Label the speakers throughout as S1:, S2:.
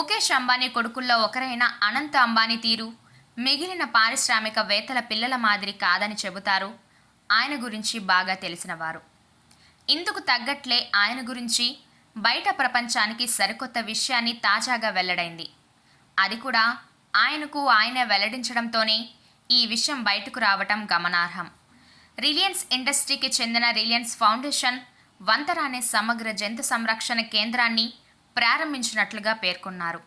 S1: ముఖేష్ అంబానీ కొడుకుల్లో ఒకరైన అనంత్ అంబానీ తీరు మిగిలిన పారిశ్రామికవేత్తల పిల్లల మాదిరి కాదని చెబుతారు ఆయన గురించి బాగా తెలిసినవారు. ఇందుకు తగ్గట్లే ఆయన గురించి బయట ప్రపంచానికి సరికొత్త విషయాన్ని తాజాగా వెల్లడైంది. అది కూడా ఆయనకు ఆయనే వెల్లడించడంతోనే ఈ విషయం బయటకు రావటం గమనార్హం. రిలయన్స్ ఇండస్ట్రీకి చెందిన రిలయన్స్ ఫౌండేషన్ వంతర అనే సమగ్ర జంతు సంరక్షణ కేంద్రాన్ని ప్రారంభించినట్లుగా పేర్కొన్నారు.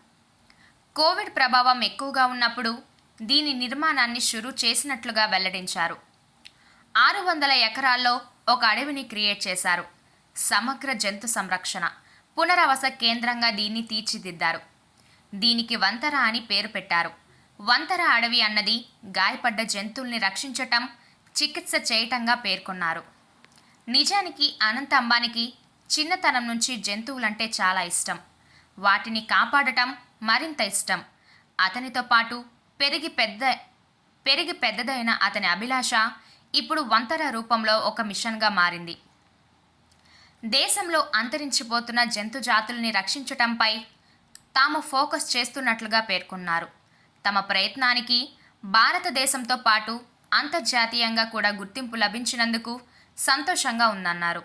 S1: కోవిడ్ ప్రభావం ఎక్కువగా ఉన్నప్పుడు దీని నిర్మాణాన్ని షురూ చేసినట్లుగా వెల్లడించారు. 600 ఎకరాల్లో ఒక అడవిని క్రియేట్ చేశారు. సమగ్ర జంతు సంరక్షణ పునరావాస కేంద్రంగా దీన్ని తీర్చిదిద్దారు. దీనికి వంతర అని పేరు పెట్టారు. వంతర అడవి అన్నది గాయపడ్డ జంతువుల్ని రక్షించటం, చికిత్స చేయటంగా పేర్కొన్నారు. నిజానికి అనంత్ అంబానీకి చిన్నతనం నుంచి జంతువులంటే చాలా ఇష్టం. వాటిని కాపాడటం మరింత ఇష్టం. అతనితో పాటు పెరిగి పెద్దదైన అతని అభిలాష ఇప్పుడు వంతర రూపంలో ఒక మిషన్గా మారింది. దేశంలో అంతరించిపోతున్న జంతు జాతుల్ని రక్షించటంపై తాము ఫోకస్ చేస్తున్నట్లుగా పేర్కొన్నారు. తమ ప్రయత్నానికి భారతదేశంతో పాటు అంతర్జాతీయంగా కూడా గుర్తింపు లభించినందుకు సంతోషంగా ఉందన్నారు.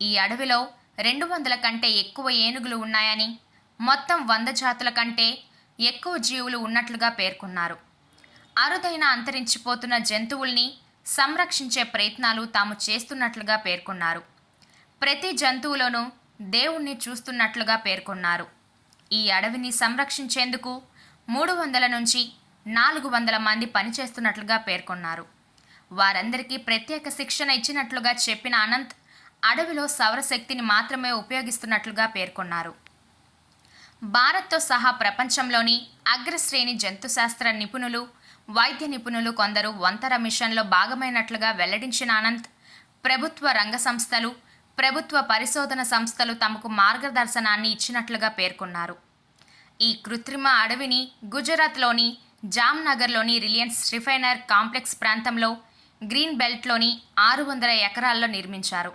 S1: ఈ అడవిలో 200 కంటే ఎక్కువ ఏనుగులు ఉన్నాయని, మొత్తం 100 జాతుల కంటే ఎక్కువ జీవులు ఉన్నట్లుగా పేర్కొన్నారు. అరుదైన అంతరించిపోతున్న జంతువుల్ని సంరక్షించే ప్రయత్నాలు తాము చేస్తున్నట్లుగా పేర్కొన్నారు. ప్రతి జంతువులోనూ దేవుణ్ణి చూస్తున్నట్లుగా పేర్కొన్నారు. ఈ అడవిని సంరక్షించేందుకు 300 నుంచి 400 మంది పనిచేస్తున్నట్లుగా పేర్కొన్నారు. వారందరికీ ప్రత్యేక శిక్షణ ఇచ్చినట్లుగా చెప్పిన అనంత్ అడవిలో సౌరశక్తిని మాత్రమే ఉపయోగిస్తున్నట్లుగా పేర్కొన్నారు. భారత్తో సహా ప్రపంచంలోని అగ్రశ్రేణి జంతుశాస్త్ర నిపుణులు, వైద్య నిపుణులు కొందరు వంతర మిషన్లో భాగమైనట్లుగా వెల్లడించిన అనంత్ ప్రభుత్వ రంగ సంస్థలు, ప్రభుత్వ పరిశోధన సంస్థలు తమకు మార్గదర్శనాన్ని ఇచ్చినట్లుగా పేర్కొన్నారు. ఈ కృత్రిమ అడవిని గుజరాత్లోని జామ్నగర్లోని రిలయన్స్ రిఫైనర్ కాంప్లెక్స్ ప్రాంతంలో గ్రీన్ బెల్ట్లోని 600 ఎకరాల్లో నిర్మించారు.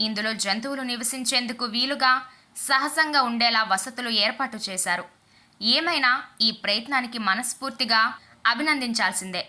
S1: ఇందులో జంతువులు నివసించేందుకు వీలుగా సహజంగా ఉండేలా వసతులు ఏర్పాటు చేశారు. ఏమైనా ఈ ప్రయత్నానికి మనస్ఫూర్తిగా అభినందించాల్సిందే.